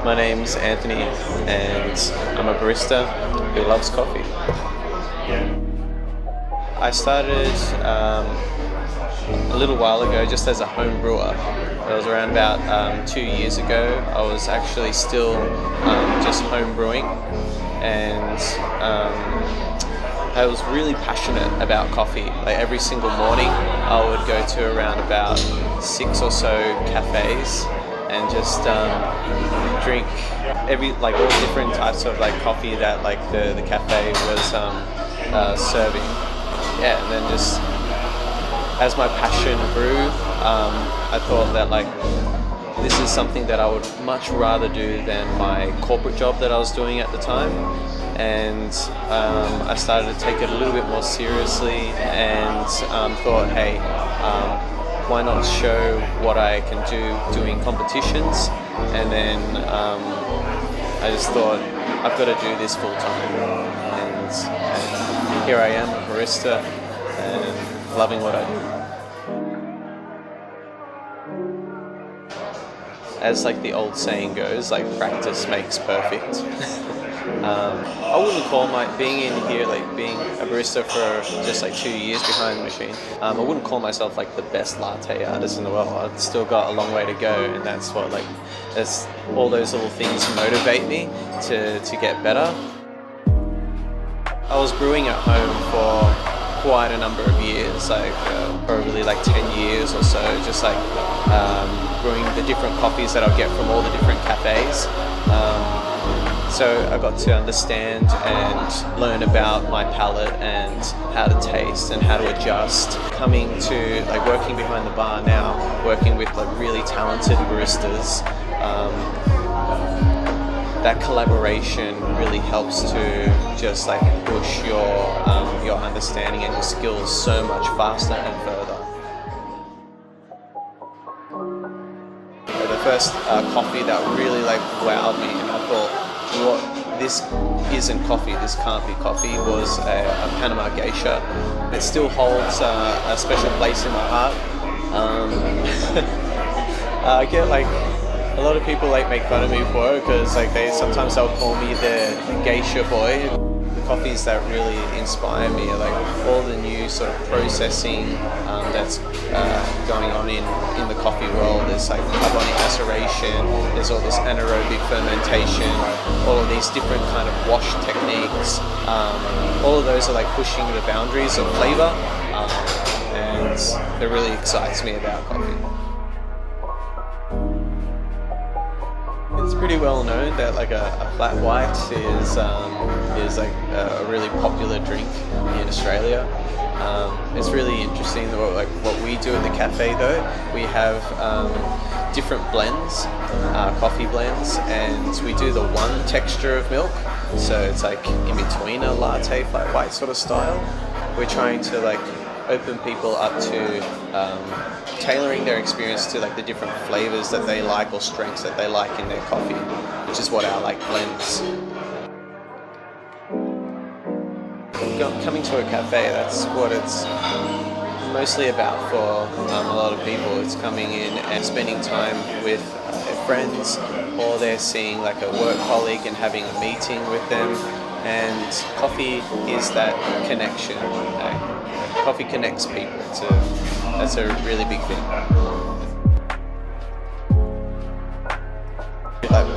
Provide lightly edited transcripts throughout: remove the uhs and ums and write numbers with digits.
My name's Anthony and I'm a barista who loves coffee. I started a little while ago just as a home brewer. It was around about 2 years ago. I was actually still just home brewing, and I was really passionate about coffee. Like every single morning I would go to around about 6 or so cafes and just drink all different types of coffee that the cafe was serving. Yeah, and then just as my passion grew, I thought that this is something that I would much rather do than my corporate job that I was doing at the time. And I started to take it a little bit more seriously and thought, hey, why not show what I can do doing competitions? And then I just thought, I've got to do this full time. And here I am, a barista, and loving what I do. As the old saying goes, practice makes perfect. I wouldn't call being in here, being a barista for just 2 years behind the machine, I wouldn't call myself the best latte artist in the world. I've still got a long way to go, and that's what that's all those little things motivate me to get better. I was brewing at home for quite a number of years, probably 10 years or so, just brewing the different coffees that I'll get from all the different cafes. So I got to understand and learn about my palate and how to taste and how to adjust. Coming to working behind the bar now, working with really talented baristas, that collaboration really helps to just push your understanding and your skills so much faster and further. The first coffee that really wowed me, and I thought, this isn't coffee, this can't be coffee, was a Panama geisha. It still holds a special place in my heart. I get a lot of people make fun of me for it, because sometimes they'll call me the geisha boy. The coffees that really inspire me are all the new sort of processing that's going on in the coffee world. There's carbonic maceration, there's all this anaerobic fermentation, all of these different kind of wash techniques. All of those are pushing the boundaries of flavor, and that really excites me about coffee. It's pretty well known that a flat white is a really popular drink in Australia. It's really interesting what we do at the cafe though. We have different blends, coffee blends, and we do the one texture of milk. So it's in between a latte flat white sort of style. We're trying to open people up to tailoring their experience to the different flavors that they like or strengths that they like in their coffee, which is what our blends. Coming to a cafe, that's what it's mostly about for a lot of people. It's coming in and spending time with their friends, or they're seeing a work colleague and having a meeting with them, and coffee is that connection. Coffee connects people. That's a really big thing.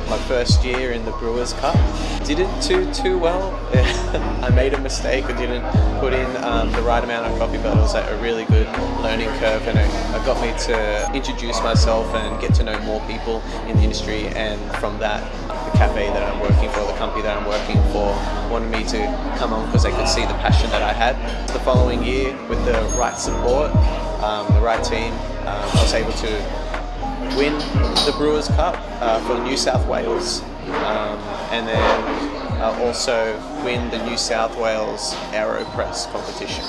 My first year in the Brewers Cup, didn't do too well. I made a mistake. I didn't put in the right amount of coffee, but it was a really good learning curve, and it got me to introduce myself and get to know more people in the industry. And from that, the cafe that I'm working for, the company that I'm working for, wanted me to come on because they could see the passion that I had. The following year, with the right support, the right team, I was able to win the Brewers Cup for New South Wales, and then also win the New South Wales AeroPress competition.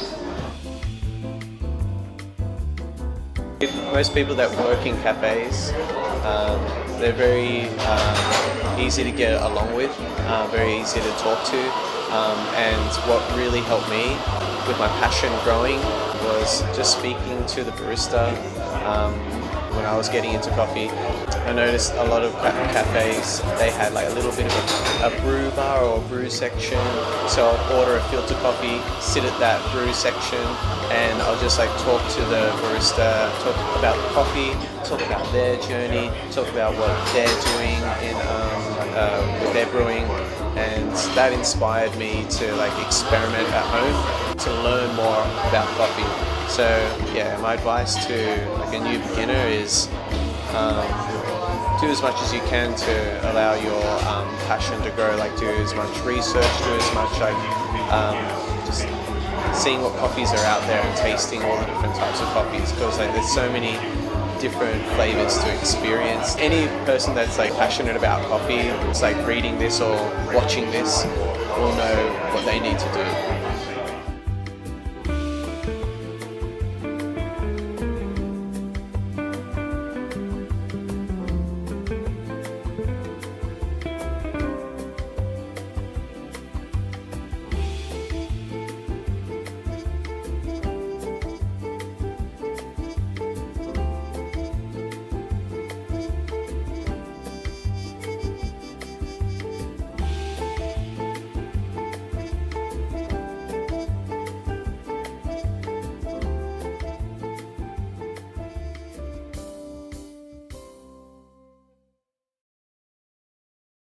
Most people that work in cafes, they're very easy to get along with, very easy to talk to, and what really helped me with my passion growing was just speaking to the barista, when I was getting into coffee. I noticed a lot of cafes, they had like a little bit of a brew bar or brew section. So I'll order a filter coffee, sit at that brew section, and I'll just like talk to the barista, talk about the coffee, talk about their journey, talk about what they're doing with their brewing. And that inspired me to like experiment at home to learn more about coffee. So yeah, my advice to like a new beginner is do as much as you can to allow your passion to grow. Like do as much research, do as much like just seeing what coffees are out there and tasting all the different types of coffees, because like there's so many different flavors to experience. Any person that's like passionate about coffee, it's like reading this or watching this will know what they need to do.